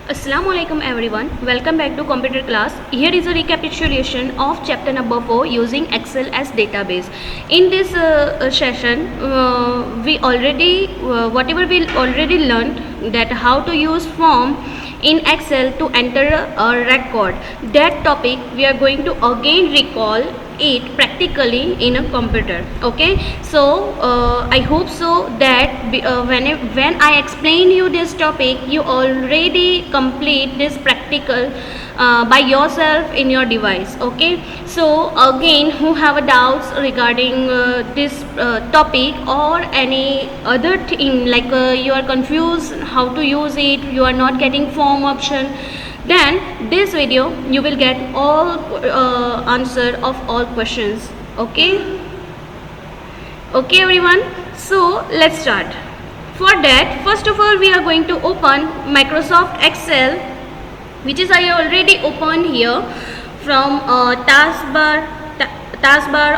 Assalamualaikum everyone, welcome back to computer class. Here is a recapitulation of chapter number 4 using Excel as database. In this session whatever we already learned, that how to use form in Excel to enter a record. That topic we are going to again recall it practically in a computer. Okay, so I hope so that when I explain you this topic, you already complete this practical by yourself in your device. Okay, so again, who have doubts regarding this topic or any other thing, like you are confused how to use it, you are not getting form option, then this video you will get all answer of all questions. Okay everyone, so let's start. For that, first of all, we are going to open Microsoft Excel, which is I already opened here from taskbar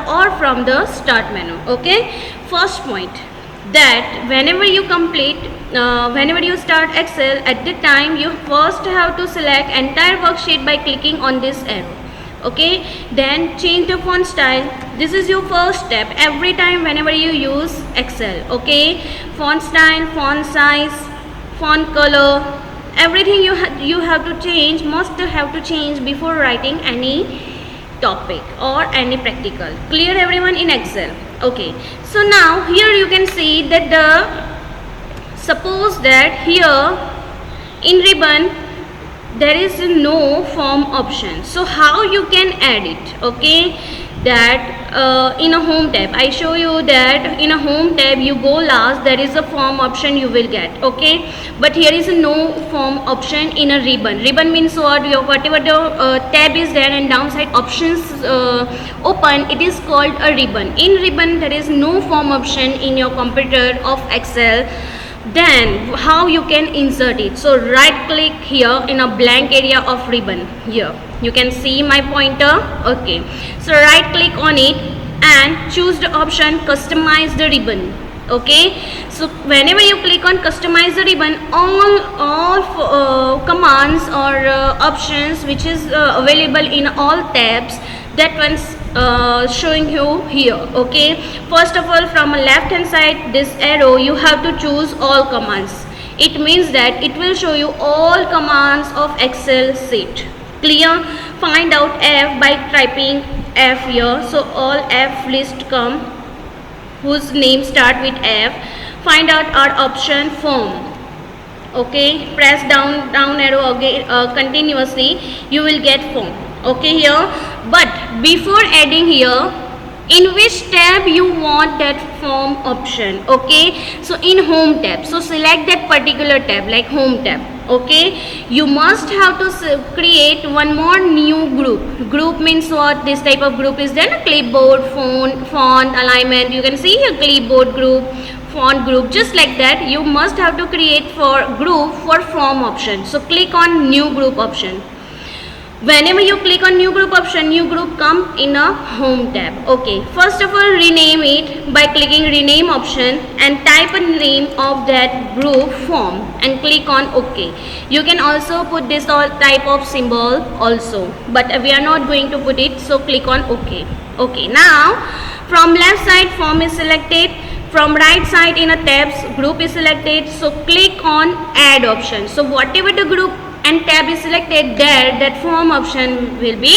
or from the start menu. Okay, first point, that whenever you start Excel, at the time you first have to select entire worksheet by clicking on this arrow. Okay, then change the font style. This is your first step every time whenever you use Excel. Okay, font style, font size, font color, everything you have to change, must have to change before writing any topic or any practical. Clear everyone in Excel? Okay, so now here you can see that suppose that here in ribbon there is no form option. So how you can add it? Okay, that in a home tab, I show you that in a home tab you go last, there is a form option you will get. Okay, but here is no form option in a ribbon. Ribbon means what? Whatever the tab is there and downside options open, it is called a ribbon. In ribbon there is no form option in your computer of Excel. Then how you can insert it? So right click here in a blank area of ribbon. Here you can see my pointer. Okay, so right click on it and choose the option customize the ribbon. Okay, so whenever you click on customize the ribbon, all commands or options which is available in all tabs, that one's showing you here. Okay, first of all, from a left hand side, this arrow, you have to choose all commands. It means that it will show you all commands of Excel sheet. Clear? Find out F by typing F here. So all F list come whose name start with F. Find out our option form. Okay, press down arrow again continuously, you will get form. Okay, here, but before adding here, in which tab you want that form option? Okay, so in home tab, so select that particular tab like home tab. Okay, you must have to create one more new group means what? This type of group is then a clipboard, font alignment. You can see here clipboard group, font group, just like that. You must have to create for group for form option. So click on new group option. Whenever you click on new group option, new group come in a home tab. Okay, first of all, rename it by clicking rename option and type a name of that group form and click on OK. You can also put this all type of symbol also, but we are not going to put it, so click on OK. Okay, now from left side form is selected, from right side in a tabs group is selected, so click on add option. So whatever the group and tab is selected, there that form option will be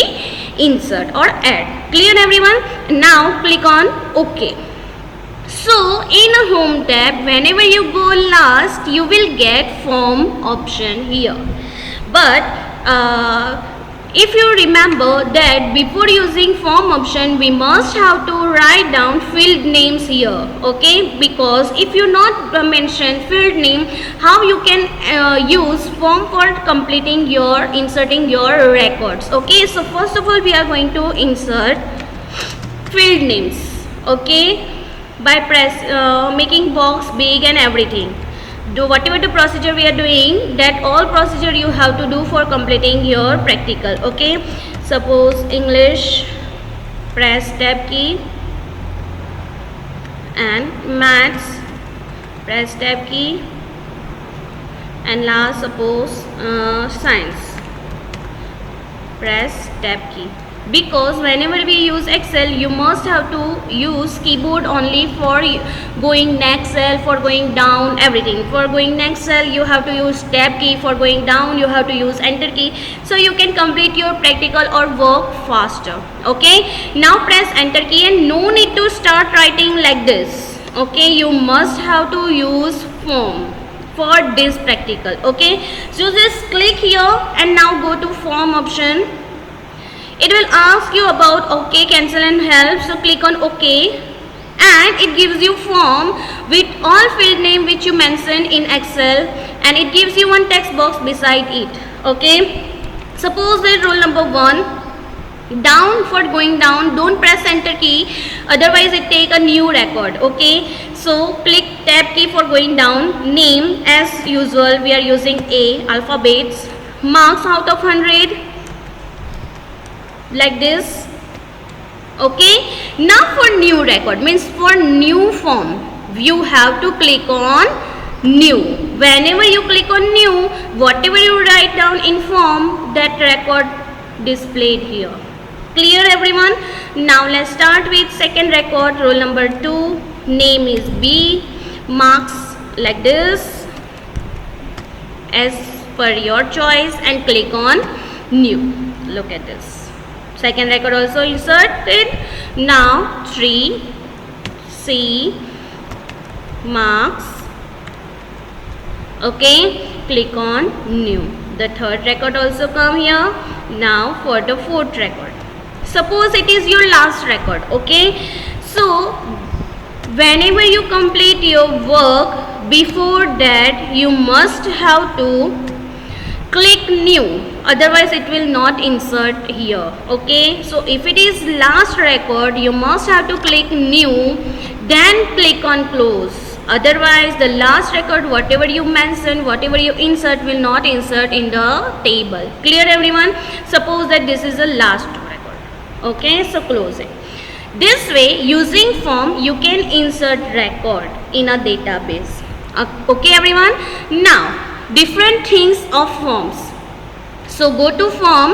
insert or add. Clear everyone? Now click on OK. So in a home tab, whenever you go last, you will get form option here. But if you remember that before using form option, we must have to write down field names here. Okay, because if you not mention field name, how you can use form for completing your inserting your records. Okay, so first of all, we are going to insert field names. Okay, by making box big and everything. Do whatever the procedure we are doing, that all procedure you have to do for completing your practical. Okay, suppose English, press tab key, and maths, press tab key, and last suppose science. Press tab key, because whenever we use Excel you must have to use keyboard only for going next cell, for going down, everything. For going next cell you have to use tab key, for going down you have to use enter key, so you can complete your practical or work faster. Okay, now press enter key, and no need to start writing like this. Okay, you must have to use form for this practical. Okay, so just click here and now go to form option. It will ask you about OK, cancel and help, so click on OK, and it gives you form with all field name which you mentioned in Excel, and it gives you one text box beside it. Okay, suppose that roll number 1, down, for going down don't press enter key, otherwise it take a new record. Okay, so click tab key for going down. Name as usual we are using A, alphabets. Marks out of 100 like this. Okay, now for new record, means for new form, you have to click on new. Whenever you click on new, whatever you write down in form, that record displayed here. Clear everyone? Now let's start with second record, roll number 2. Name is B, marks like this as per your choice, and click on new. Look at this. Second record also inserted. Now 3, C, marks. Okay, click on new. The third record also come here. Now for the fourth record, suppose it is your last record. Okay, so whenever you complete your work, before that you must have to click new, otherwise it will not insert here. Okay, so if it is last record you must have to click new, then click on close, otherwise the last record whatever you mention, whatever you insert will not insert in the table. Clear everyone? Suppose that this is the last record. Okay, so close it. This way using form you can insert record in a database. Okay everyone, now different things of forms. So go to form,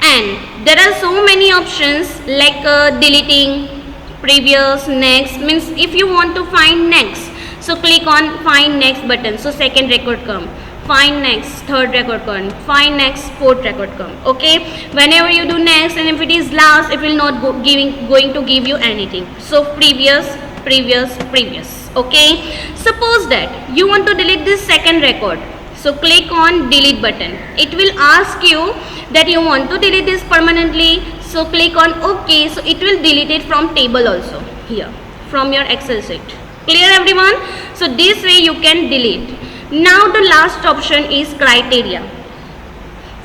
and there are so many options like deleting, previous, next. Means if you want to find next, so click on find next button, so second record come, find next, third record come, find next, fourth record come. Okay, whenever you do next, and if it is last, it will not going to give you anything. So previous, previous, previous. Okay, suppose that you want to delete this second record, so click on delete button. It will ask you that you want to delete this permanently, so click on OK, so it will delete it from table also here, from your Excel sheet. Clear everyone? So this way you can delete. Now the last option is criteria.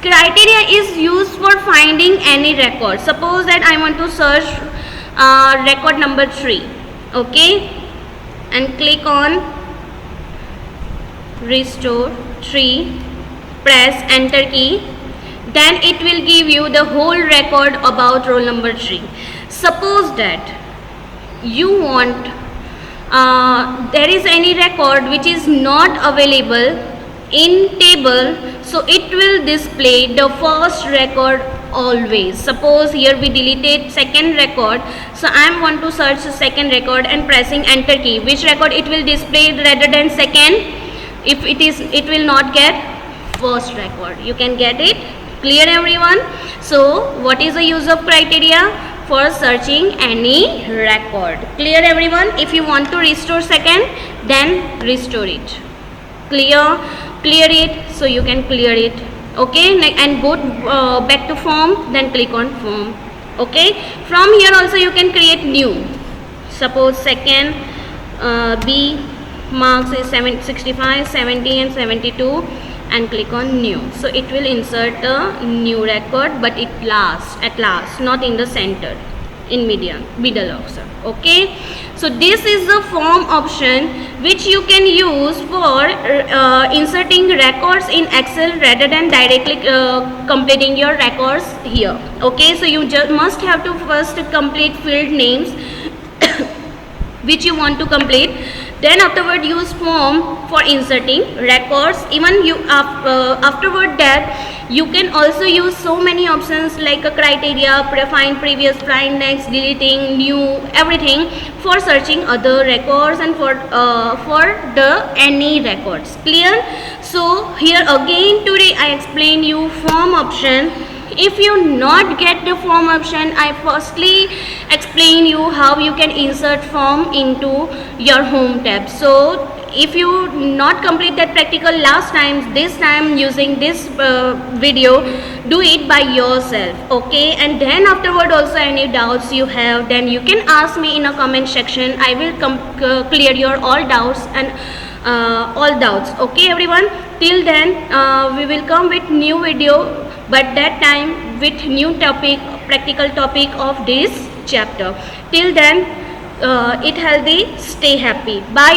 Criteria is used for finding any record. Suppose that I want to search record number 3. Okay, and click on restore 3, press enter key, then it will give you the whole record about roll number 3. Suppose that you want there is any record which is not available in table, so it will display the first record always. Suppose here we deleted second record, so I am want to search the second record and pressing enter key. Which record it will display rather than second? If it is, it will not get first record. You can get it. Clear everyone? So what is the use of criteria? For searching any record. Clear everyone? If you want to restore second, then restore it. Clear it, so you can clear it. Okay, and go back to form, then click on form. Okay, from here also you can create new. Suppose second B, marks is 65, 70 and 72, and click on new. So it will insert a new record, but it at last, not in the center, in middle also. Okay, so this is the form option which you can use for inserting records in Excel rather than directly completing your records here. Okay, so you just must have to first complete field names which you want to complete. Then afterward use form for inserting records. Even you afterward that you can also use so many options like a criteria, find previous, find next, deleting, new, everything for searching other records and for the any records. Clear? So here again today I explain you form option. If you not get the form option, I firstly explain you how you can insert form into your home tab. So if you not complete that practical last time, this time using this video, do it by yourself, okay? And then afterward also any doubts you have, then you can ask me in a comment section. I will clear your all doubts and all doubts, okay everyone? Till then we will come with new video, but that time with new topic, practical topic of this chapter. Till then eat healthy, stay happy. Bye.